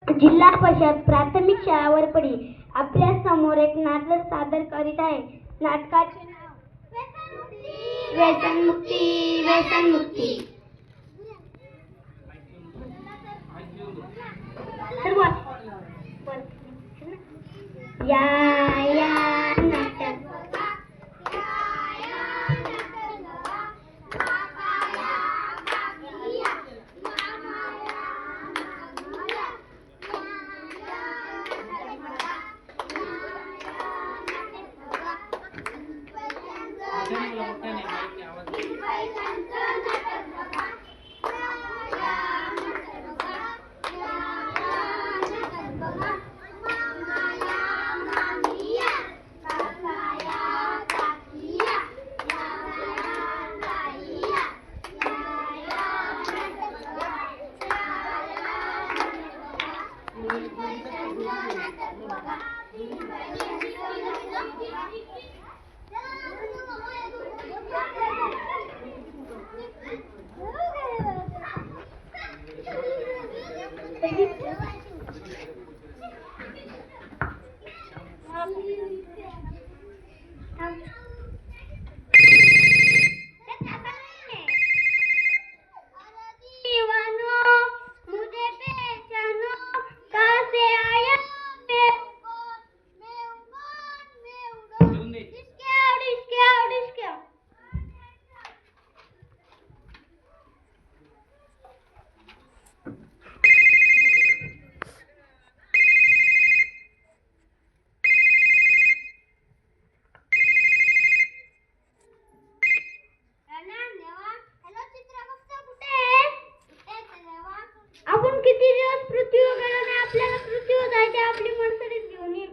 जिल्हा परिषद प्राथमिक शाळा वरपडी आपल्या समोर एक नाटक सादर करीत आहे. नाटकाचे नाव व्यसनमुक्ती. व्यसनमुक्ती. या नाटक आपण किती दिवस पृथ्वीवर गेलो नाही. आपल्याला पृथ्वीवर जायचे. आपली मर्सिडीज घेऊन ये.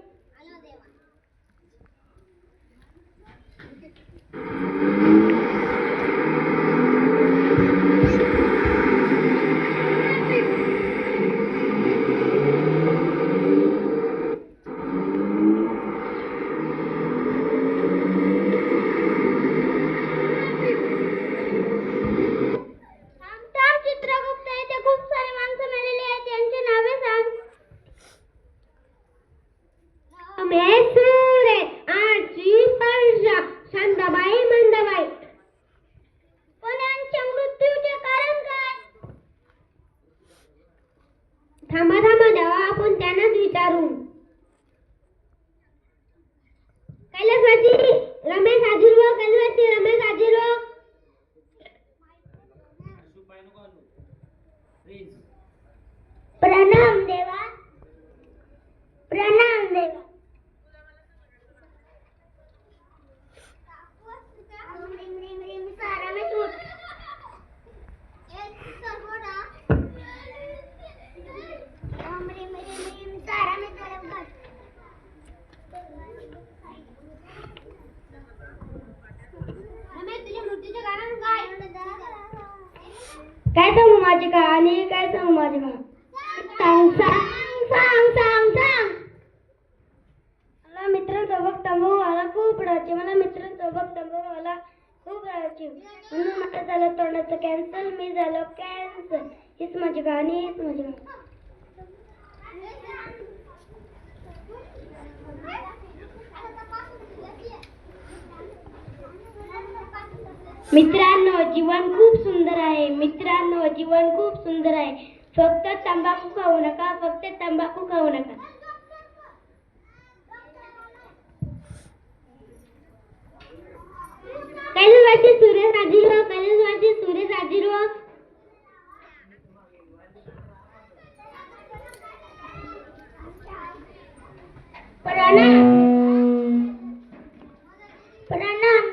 थांबा थांबा देवा, आपण त्यांनाच विचारू. कैलासवासी रमेश हाजीर हो. कैलासवासी रमेश हाजीर हो. प्रणाम देवा. प्रणाम देवा. काय सांगू माझी कहाणी. काय सांगू माझी कहाणी. सांग सांग सांग सांग सांग. मला मित्रांसोबत थांबव. मला खूप रडायचे. मला मित्रांसोबत थांबव. मला खूप रडायचे. म्हणून मला झालं तोंडाचं कॅन्सल. मी झालो कॅन्सल. हीच माझी कहाणी. हीच माझी कहाणी. मित्रांनो, जीवन खूप सुंदर आहे. मित्रांनो, जीवन खूप सुंदर आहे. फक्त तंबाखू खाऊ नका. फक्त तंबाखू खाऊ नका. कैलासवासी सुरेश हाजीर हो. कैलासवासी सुरेश हाजीर हो. प्रणाम. प्रणाम.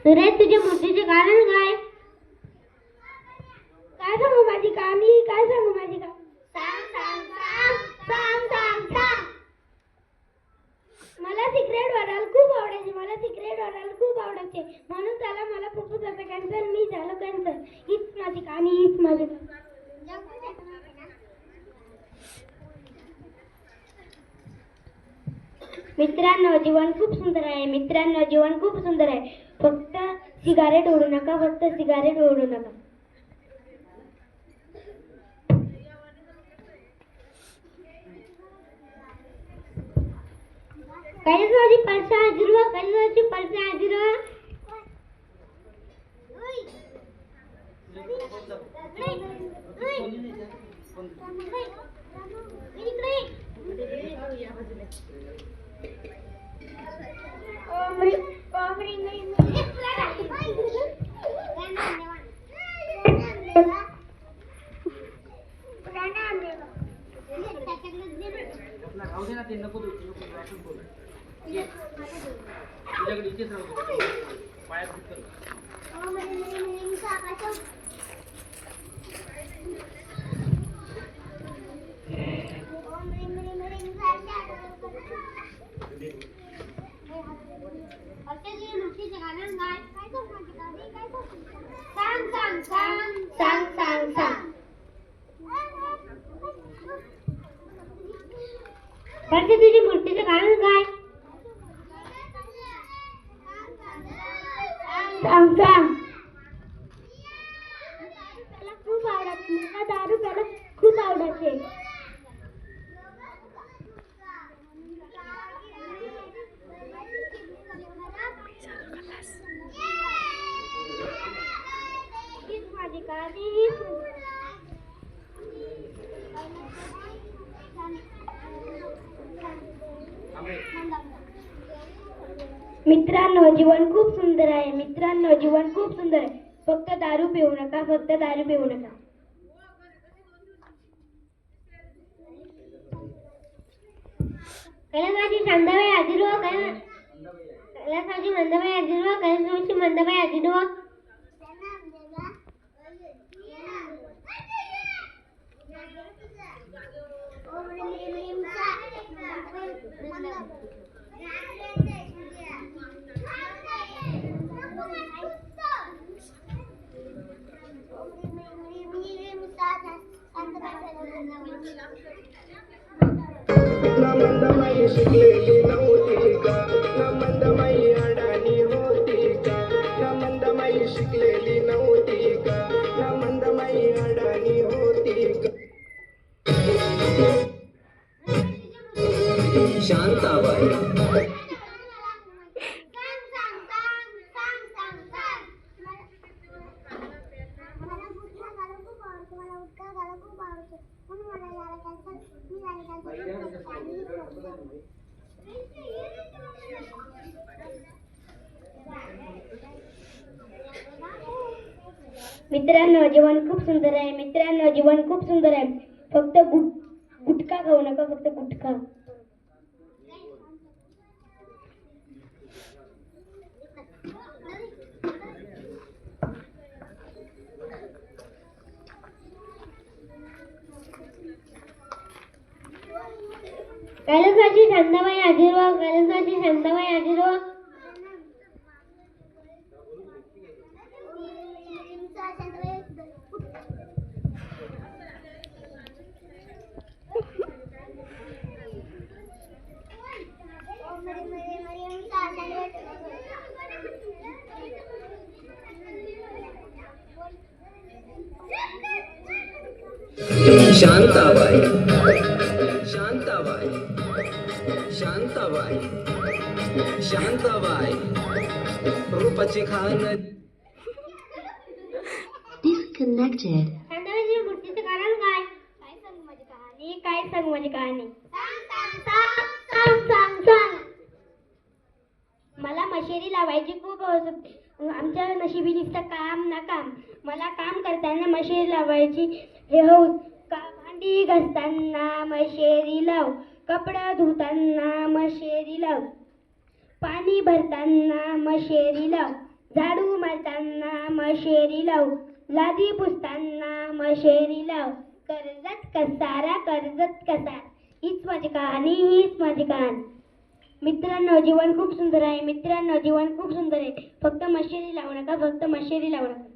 सुरेश, तुझ्या मृत्यूचे कारण काय. काय सांगू माझी कहाणी. काय सांगू माझी कहाणी. सांग सांग सांग सांग सांग सांग. मला सिक्रेट वाढायला खूप आवडायचे. मला सिक्रेट वाढायला खूप आवडायचे. म्हणून त्याला मला फुफ्फुसाचा कॅन्सर. मी झालो कॅन्सर. कहाणी हीच माझी मित्रांनो जीवन खूप सुंदर आहे. मित्रांनो जीवन खूप सुंदर आहे. फक्त सिगारेट ओढू नका. फक्त सिगारेट ओढू नका. कैलासवासी परसा हाजीर व्हा. कैलासवासी परसा हाजीर व्हा. परसा तुझी मूर्तीचं कारण काय? सांग सांग. मला खूप आवडते. मला दारू प्यायला खूप आवडते. हीच माझी कहाणी. मित्रांनो जीवन खूप सुंदर आहे. मित्रांनो जीवन खूप सुंदर आहे. फक्त दारू पिऊ नका. फक्त दारू पिऊ नका. कैलासवासी शांताबाई हाजीर व्हा. कैलासवासी मंदाबाई हाजीर व्हा. कैलासवासी मंदाबाई हाजीर व्हा. मंदमाई शिकलेली नव्हती का? मंदमाई अडाणी होती का? मंदमाई शिकलेली नव्हती का? मंदमाई अडाणी होती का? शांताबाई मित्रांनो जीवन खूप सुंदर आहे. मित्रांनो जीवन खूप सुंदर आहे. फक्त गुटखा खाऊ नका. फक्त गुटखा. कैलासवासी शांताबाई हाजीर व्हा. कैलासवासी शांताबाई हाजीर व्हा. शांताबाई शांताबाई शांताबाई शांताबाई रूपाची खान Disconnected. शांताबाईची मूर्तीचं कारण काय? काय सांगू माझी कहाणी? काय सांगू माझी कहाणी? सांग. मला मशेरी लावायची खूप हौस होती. आमच्या नशिबी नुसतं काम ना काम. मला काम करताना मशेरी लावायची हे हौस. भांडी घासताना मशेरी लाव. कपडा धुताना मशेरी लाव. पाणी भरताना मशेरी लाव. झाडू मारताना मशेरी लाव. लादी पुसताना मशेरी लाव. कर्जत कसारा कर्जत कसारा. हीच माझी कहाणी. मित्रांनो जीवन खूप सुंदर आहे. मित्रांनो जीवन खूप सुंदर आहे. फक्त मशेरी लावू नका. फक्त मशेरी लावू नका.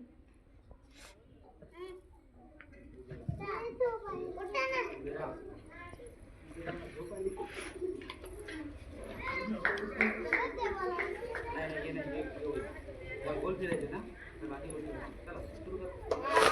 फिरायचे ना तर बाकी गोष्टी चला सुरू कर